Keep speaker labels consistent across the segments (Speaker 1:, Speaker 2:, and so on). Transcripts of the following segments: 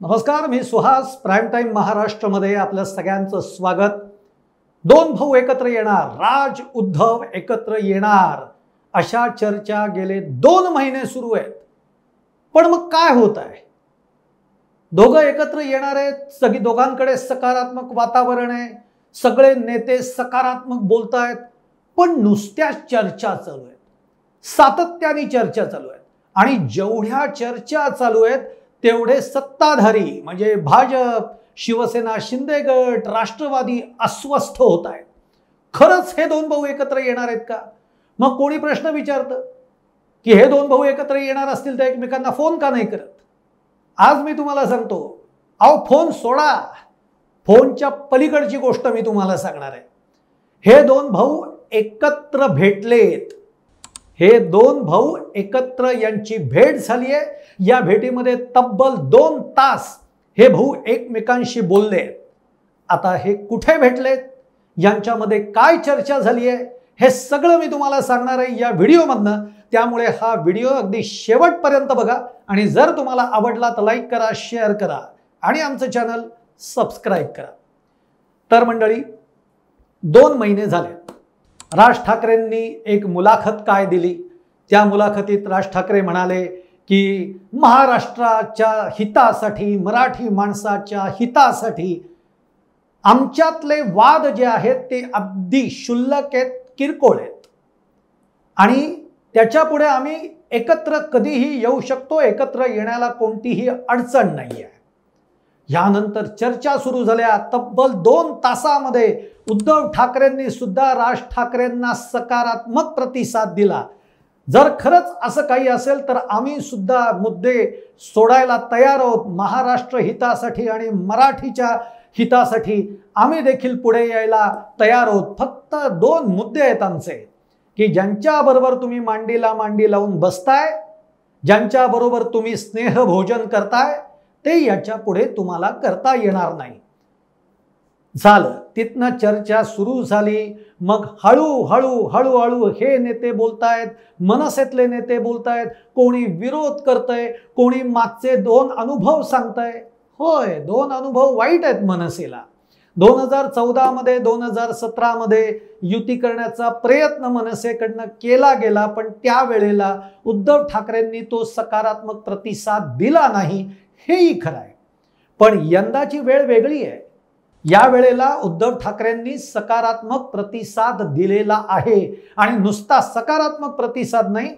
Speaker 1: नमस्कार, मी Suhas. Prime time महाराष्ट्रमध्ये आपल्या सगळ्यांचं स्वागत. दोन भाऊ एकत्र येणार, राज उद्धव एकत्र येणार, अशा चर्चा गेले 2 महिने सुरू आहेत. पण मग काय होत आहे? दोघं एकत्र येणार आहेत, सगळी दोघांकडे सकारात्मक वातावरण आहे, सगळे नेते सकारात्मक बोलतायत, पण नुसत्या चर्चा चालू आहेत, सातत्याने चर्चा चालू आहेत. आणि जेवढ्या चर्चा चालू आहेत तेवढे सत्ताधारी म्हणजे भाजप, शिवसेना, शिंदे गट, राष्ट्रवादी अस्वस्थ होत आहेत. खरंच हे दोन भाऊ एकत्र येणार आहेत का? मग कोणी प्रश्न विचारतं की हे दोन भाऊ एकत्र येणार असतील तर एकमेकांना फोन का नाही करत? आज मी तुम्हाला सांगतो, अहो फोन सोडा, फोनच्या पलीकडची गोष्ट मी तुम्हाला सांगणार आहे. हे दोन भाऊ एकत्र भेटलेत. हे दोन भाऊ एकत्र यांची भेट झाली आहे. या भेटीमध्ये तब्बल 2 तास हे भाऊ एकमेकांशी बोलले. आता हे कुठे भेटलेत, यांच्यामध्ये काय चर्चा झाली आहे, हे सगळं मी तुम्हाला सांगणार आहे या व्हिडिओमधनं. त्यामुळे हा व्हिडिओ अगदी शेवटपर्यंत बघा आणि जर तुम्हाला आवडला तर लाईक करा, शेअर करा आणि आमचं चॅनल सबस्क्राईब करा. तर मंडळी, 2 महिने झाले राज ठाकरेंनी एक मुलाखत काय दिली. त्या मुलाखतीत राज ठाकरे म्हणाले की महाराष्ट्राच्या हितासाठी, मराठी माणसाच्या हितासाठी आमच्यातले वाद जे आहेत ते अगदी क्षुल्लक आहेत, किरकोळ आहेत आणि त्याच्यापुढे आम्ही एकत्र कधीही येऊ शकतो, एकत्र येण्याला कोणतीही अडचण नाही आहे. यानंतर चर्चा सुरू झाल्या. तब्बल 2 तासामध्ये उद्धव ठाकरेंनी सुद्धा राज ठाकरेंना सकारात्मक प्रतिसाद दिला. जर खरंच असं काही असेल तर आम्ही सुद्धा मुद्दे सोडायला तयार आहोत. महाराष्ट्र हितासाठी आणि मराठीच्या हितासाठी आम्ही देखील पुढे यायला तयार आहोत. फक्त 2 मुद्दे आहेत आमचे की ज्यांच्याबरोबर तुम्ही मांडीला मांडी लावून बसताय, ज्यांच्याबरोबर तुम्ही स्नेहभोजन करताय, ते याच्या पुढे तुम्हाला करता येणार नाही. झालं, तिथनं चर्चा सुरू झाली. मग हळूहळू हे नेते बोलतायत, मनसेतले नेते बोलतायत, कोणी विरोध करतंय, कोणी मागचे 2 अनुभव सांगताय. होय, 2 अनुभव वाईट आहेत मनसेला. 2014 मध्ये 2017 मध्ये युती करण्याचा प्रयत्न मनसेकडनं केला गेला, पण त्यावेळेला उद्धव ठाकरेंनी तो सकारात्मक प्रतिसाद दिला नाही, हेही खरं आहे. पण यंदाची वेळ वेगळी आहे. या वेळेला उद्धव ठाकरेंनी सकारात्मक प्रतिसाद दिलेला आहे आणि नुसता सकारात्मक प्रतिसाद नाही,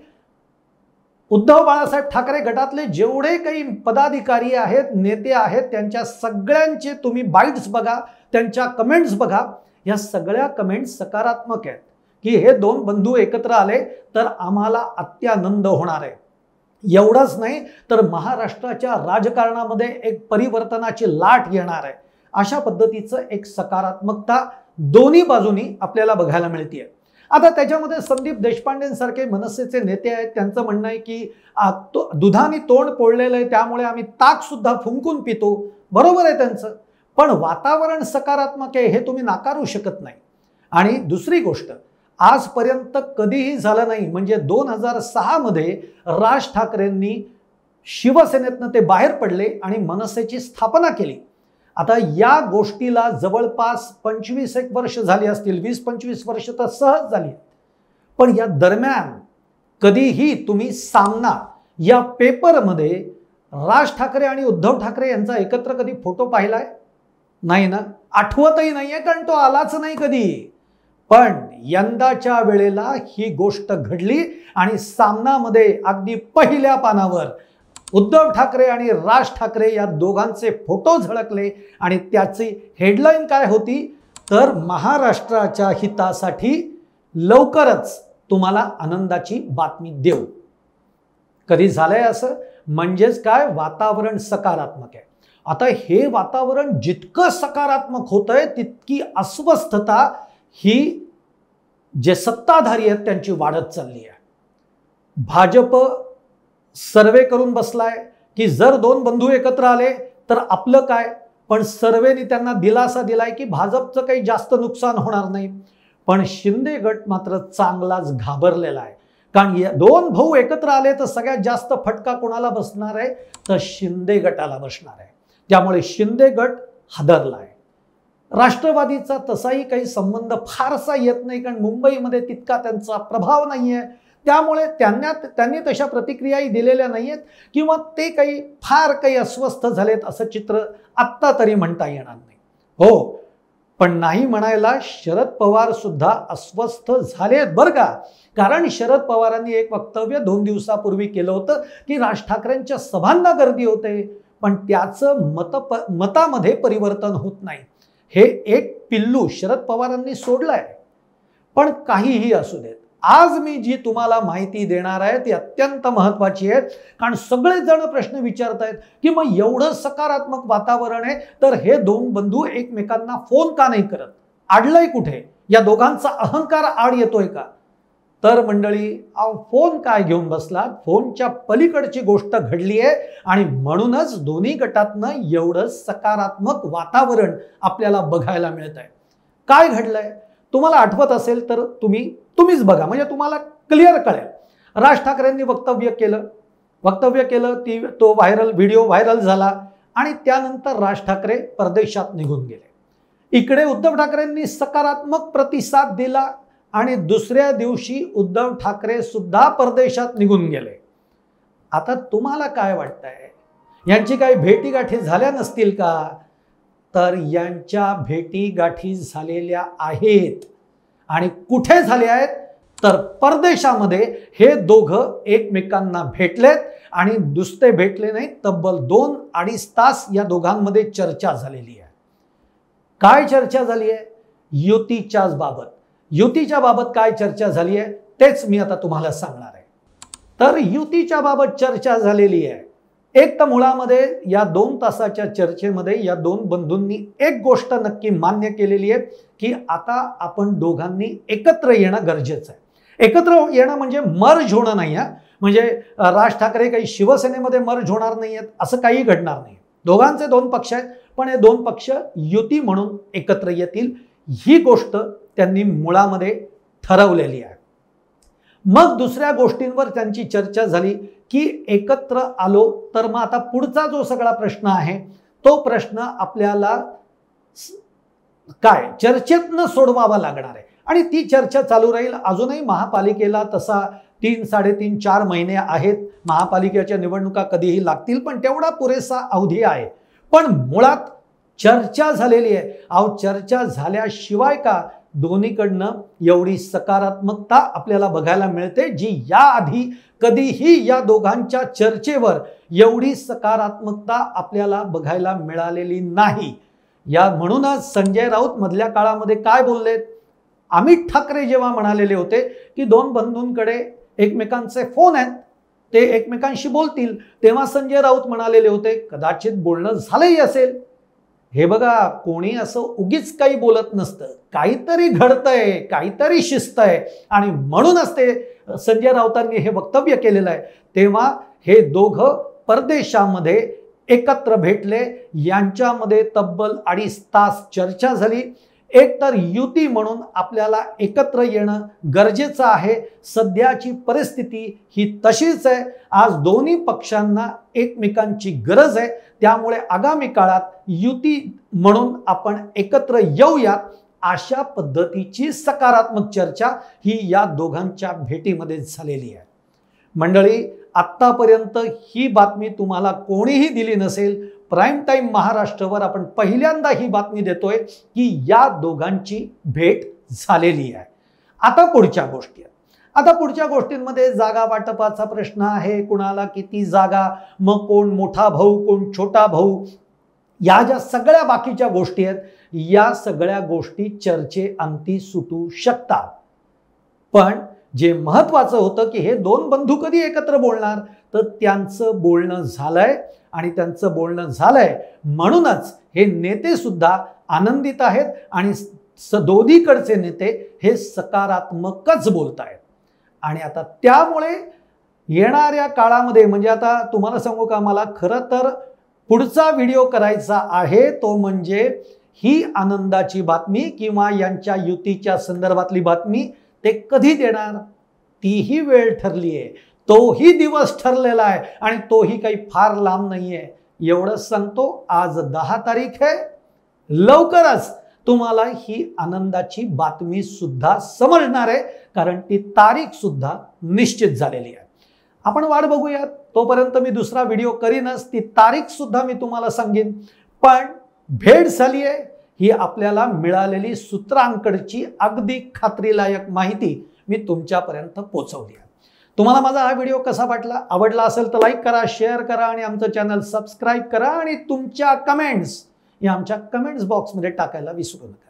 Speaker 1: उद्धव बाळासाहेब ठाकरे गटातले जेवढे काही पदाधिकारी आहेत, नेते आहेत, त्यांच्या सगळ्यांचे तुम्ही बाईट्स बघा, त्यांच्या कमेंट्स बघा. या सगळ्या कमेंट्स सकारात्मक आहेत की हे 2 बंधू एकत्र आले तर आम्हाला अत्यानंद होणार आहे. एवढंच नाही तर महाराष्ट्राच्या राजकारणामध्ये एक परिवर्तनाची लाट येणार आहे. अशा पद्धतीचं एक सकारात्मकता दोन्ही बाजूनी आपल्याला बघायला मिळते. आता त्याच्यामध्ये संदीप देशपांडेंसारखे मनसेचे नेते आहेत. त्यांचं म्हणणं आहे की दुधाने तोंड पोळलेलं आहे, त्यामुळे आम्ही ताक सुद्धा फुंकून पितो. बरोबर आहे त्यांचं, पण वातावरण सकारात्मक आहे हे तुम्ही नाकारू शकत नाही. आणि दुसरी गोष्ट, आजपर्यंत कधीही झालं नाही, म्हणजे 2006 मध्ये राज ठाकरेंनी शिवसेनेतनं ते बाहेर पडले आणि मनसेची स्थापना केली. आता या गोष्टीला जवळपास 25-1 वर्ष झाली असतील, 20-25 वर्ष तर सहज झाली. पण या दरम्यान कधीही तुम्ही सामना या पेपरमध्ये राज ठाकरे आणि उद्धव ठाकरे यांचा एकत्र कधी फोटो पाहिलाय? नाही ना, आठवतही नाहीये, कारण तो आलाच नाही कधी. पण यंदाच्या वेळेला ही गोष्ट घडली आणि सामनामध्ये अगदी पहिल्या पानावर उद्धव ठाकरे आणि राज ठाकरे या दोघांचे फोटो झळकले आणि त्याची हेडलाईन काय होती तर महाराष्ट्राच्या हितासाठी लवकरच तुम्हाला आनंदाची बातमी देऊ. कधी झालंय असं? म्हणजेच काय, वातावरण सकारात्मक आहे. आता हे वातावरण जितकं सकारात्मक होतंय तितकी अस्वस्थता ही जे सत्ताधारी आहेत त्यांची वाढत चालली आहे. भाजप सर्वे करून बसलाय की जर 2 बंधू एकत्र आले तर आपलं काय, पण सर्वेनी त्यांना दिलासा दिलाय की भाजपचं काही जास्त नुकसान होणार नाही. पण शिंदे गट मात्र चांगलाच घाबरलेला आहे, कारण या 2 भाऊ एकत्र आले तर सगळ्यात जास्त फटका कोणाला बसणार आहे तर शिंदे गटाला बसणार आहे. त्यामुळे शिंदे गट हादरलाय. राष्ट्रवादीचा तसाही काही संबंध फारसा येत नाही, कारण मुंबईमध्ये तितका त्यांचा प्रभाव नाहीये. त्यामुळे त्यांनी तशा प्रतिक्रियाही दिलेल्या नाहीयेत किंवा ते काही फार काही अस्वस्थ झालेत असं चित्र आत्ता तरी म्हणता येणार नाही. हो, पण नाही म्हणायला शरद पवार सुद्धा अस्वस्थ झालेत बरं का. कारण शरद पवारांनी एक वक्तव्य 2 दिवसापूर्वी केलं होतं की राज ठाकरेंच्या सभांना गर्दी होते, पण त्याचं मतामध्ये परिवर्तन होत नाही. हे एक पिल्लू शरद पवारांनी सोडलंय. पण काहीही असू देत, आज मी जी तुम्हाला माहिती देणार आहे ती अत्यंत महत्त्वाची आहे. कारण सगळेजण प्रश्न विचारतायत की मग एवढं सकारात्मक वातावरण आहे तर हे दोन बंधू एकमेकांना फोन का नाही करत? आडलंय कुठे? या दोघांचा अहंकार आड येतोय का? तर मंडळी, फोन काय घेऊन बसलात? फोनच्या पलीकडची गोष्ट घडली आहे आणि म्हणूनच दोन्ही गटातनं एवढं सकारात्मक वातावरण आपल्याला बघायला मिळत आहे. काय घडलंय तुम्हाला आठवत असेल तर तुम्हीच बघा, म्हणजे तुम्हाला क्लिअर कळेल. राज ठाकरेंनी वक्तव्य केलं, तो व्हिडिओ व्हायरल झाला आणि त्यानंतर राज ठाकरे परदेशात निघून गेले. इकडे उद्धव ठाकरेंनी सकारात्मक प्रतिसाद दिला आणि दुसऱ्या दिवशी उद्धव ठाकरे सुद्धा परदेशात निघून गेले. आता तुम्हाला काय वाटतंय, यांची काही भेटीगाठी झाल्या नसतील का? तर यांच्या भेटीगाठी झालेल्या आहेत. आणि कुठे झाल्या आहेत? तर परदेशामध्ये हे दोघं एकमेकांना भेटलेत आणि नुसते भेटले नाही, तब्बल 2-2.5 तास या दोघांमध्ये चर्चा झालेली आहे. काय चर्चा झाली आहे? युतीच्या बाबत काय चर्चा झाली आहे तेच मी आता तुम्हाला सांगणार आहे. तर युतीच्या बाबत चर्चा झालेली आहे. एक तर मुळामध्ये या 2 तासाच्या चर्चेमध्ये या दोन बंधूंनी एक गोष्ट नक्की मान्य केलेली आहे की आता आपण दोघांनी एकत्र येणं गरजेचं आहे. एकत्र येणं म्हणजे मर्ज होणं नाही. म्हणजे राज ठाकरे काही शिवसेनेमध्ये मर्ज होणार नाही आहेत असं काही घडणार नाही. दोघांचे 2 पक्ष आहेत, पण हे 2 पक्ष युती म्हणून एकत्र येतील ही गोष्ट त्यांनी मुळामध्ये ठरवलेली आहे. मग दुसऱ्या गोष्टींवर त्यांची चर्चा झाली की एकत्र आलो तर मग आता पुढचा जो सगळा प्रश्न आहे तो प्रश्न आपल्याला काय चर्चेतनं सोडवावा लागणार आहे आणि ती चर्चा चालू राहील. अजूनही महापालिकेला तसा 3-3.5-4 महिने आहेत. महापालिकेच्या निवडणुका कधीही लागतील, पण तेवढा पुरेसा अवधी आहे. पण मुळात चर्चा झालेली आहे. चर्चा झाल्याशिवाय का दोन्हीकडनं एवढी सकारात्मकता आपल्याला बघायला मिळते जी याआधी कधीही या दोघांच्या चर्चेवर एवढी सकारात्मकता आपल्याला बघायला मिळालेली नाही. म्हणूनच संजय राऊत मधल्या काळामध्ये काय बोललेत? अमित ठाकरे जेव्हा म्हणालेले होते की 2 बंधूंकडे एकमेकांचे फोन आहेत, ते एकमेकांशी बोलतील, तेव्हा संजय राऊत म्हणालेले होते कदाचित बोलणं झालंही असेल. हे बघा, कोणी असं उगीच काही बोलत नसतं. काहीतरी घडतंय, काहीतरी शिस्त आहे आणि म्हणूनच ते संजय राऊतांनी हे वक्तव्य केलेलं आहे. तेव्हा हे दोघं परदेशामध्ये एकत्र भेटले. यांच्यामध्ये तब्बल 2.5 तास चर्चा झाली. एक तर युती म्हणून आपल्याला एकत्र येणं गरजेचं आहे. सध्याची परिस्थिती ही तशीच आहे. आज दोन्ही पक्षांना एकमेकांची गरज आहे. त्यामुळे आगामी काळात युती म्हणून आपण एकत्र येऊयात अशा पद्धतीची सकारात्मक चर्चा ही या दोघांच्या भेटीमध्ये झालेली आहे. मंडळी, आत्तापर्यंत ही बातमी तुम्हाला कोणीही दिली नसेल. प्राईम टाईम महाराष्ट्रावर आपण पहिल्यांदा ही बातमी देतोय की या दोघांची भेट झालेली आहे. आता पुढच्या गोष्टींमध्ये जागा वाटपाचा प्रश्न आहे. कुणाला किती जागा, मग कोण मोठा भाऊ कोण छोटा भाऊ, या ज्या सगळ्या बाकीच्या गोष्टी आहेत या सगळ्या गोष्टी चर्चेअंती सुटू शकतात. पण जे महत्त्वाचं होतं की हे 2 बंधू कधी एकत्र बोलणार, तर त्यांचं बोलणं झालंय आणि त्यांचं बोलणं झालंय म्हणूनच हे नेते सुद्धा आनंदित आहेत आणि दोन्हीकडचे नेते हे सकारात्मकच बोलत आहेत. आणि आता त्यामुळे येणाऱ्या काळामध्ये, म्हणजे आता तुम्हाला सांगू का, मला खरं तर पुढचा व्हिडिओ करायचा आहे तो म्हणजे ही आनंदाची बातमी किंवा यांच्या युतीच्या संदर्भातली बातमी ते कधी देणार तीही वेळ ठरली आहे. तोही दिवस ठरलेला आहे आणि तोही काही फार लांब नाहीये. एवढंच सांगतो. आज 10 तारीख आहे. लवकरच तुम्हाला ही आनंदाची बातमी सुद्धा समजणार आहे, कारण ती तारीख सुद्धा निश्चित झालेली आहे. आपण वाट बघूयात. तोपर्यंत मी दुसरा व्हिडिओ करीनच, ती तारीख सुद्धा मी तुम्हाला सांगेन. पण भेट झाली आहे ही आपल्याला मिळालेली सूत्रांकडची अगदी खात्रीलायक माहिती मी तुमच्यापर्यंत पोहोचवली आहे. तुम्हाला माझा हा व्हिडिओ कसा वाटला? आवडला असेल तर लाईक करा, शेअर करा आणि आमचं चॅनल सबस्क्राईब करा आणि तुमच्या कमेंट्स या आमच्या कमेंट्स बॉक्समध्ये टाकायला विसरू नका.